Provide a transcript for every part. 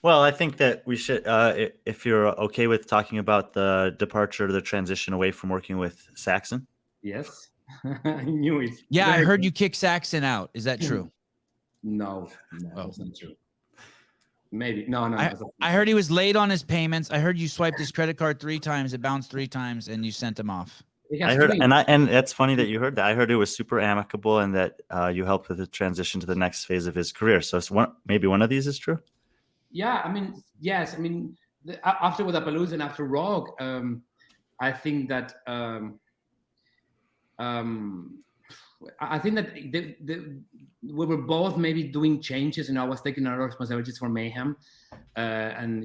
Well, I think that we should, if you're okay with talking about the departure, the transition away from working with Saxon. Yes, I knew it. Yeah, I Very heard good. you kick Saxon out. Is that true? No, Oh. that's not true. Maybe no. I heard he was late on his payments. I heard you swiped his credit card 3 times. It bounced 3 times, and you sent him off. I heard, and it's funny that you heard that. I heard it was super amicable, and that you helped with the transition to the next phase of his career. So maybe one of these is true. Yeah, I mean, yes, I mean, after Wodapalooza and after Rogue, I think that I think that we were both maybe doing changes. I was taking our responsibilities for Mayhem, and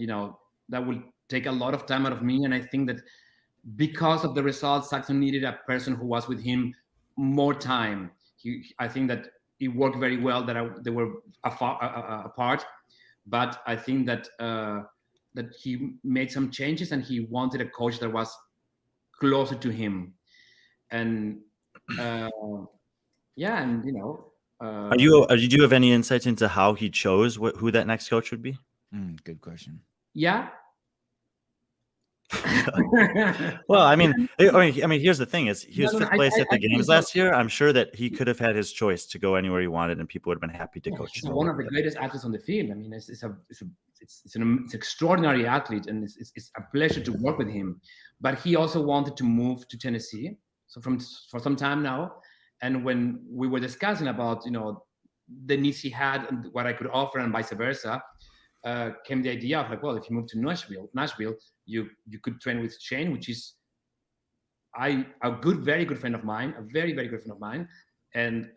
that will take a lot of time out of me. And I think that because of the results, Saxon needed a person who was with him more time. I think that it worked very well that they were apart, but I think that that he made some changes and he wanted a coach that was closer to him. And yeah, and did you have any insight into how he chose who that next coach would be? Good question. Yeah. Well, I mean, here's the thing: he was fifth place at the games last year. I'm sure that he could have had his choice to go anywhere he wanted, and people would have been happy to coach him. He's one of the greatest athletes on the field. I mean, it's an extraordinary athlete, and it's a pleasure to work with him. But he also wanted to move to Tennessee, so for some time now. And when we were discussing about the needs he had and what I could offer, and vice versa, came the idea of like, well, if you move to Nashville, you could train with Shane, which is a very good friend of mine, a very, very good friend of mine, and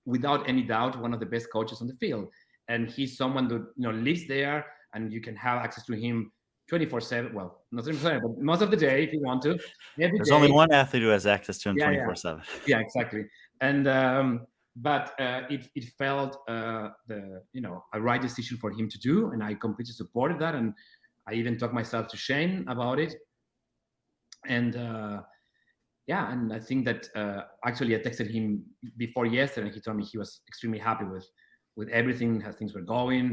without any doubt, one of the best coaches on the field. And he's someone that lives there, and you can have access to him 24/7. Well, not 24/7, but most of the day if you want to. There's only one athlete who has access to him 24/7. Yeah, exactly. And but it felt a right decision for him to do, and I completely supported that. And I even talked myself to Shane about it. And and I think that actually I texted him before yesterday, and he told me he was extremely happy with everything, how things were going.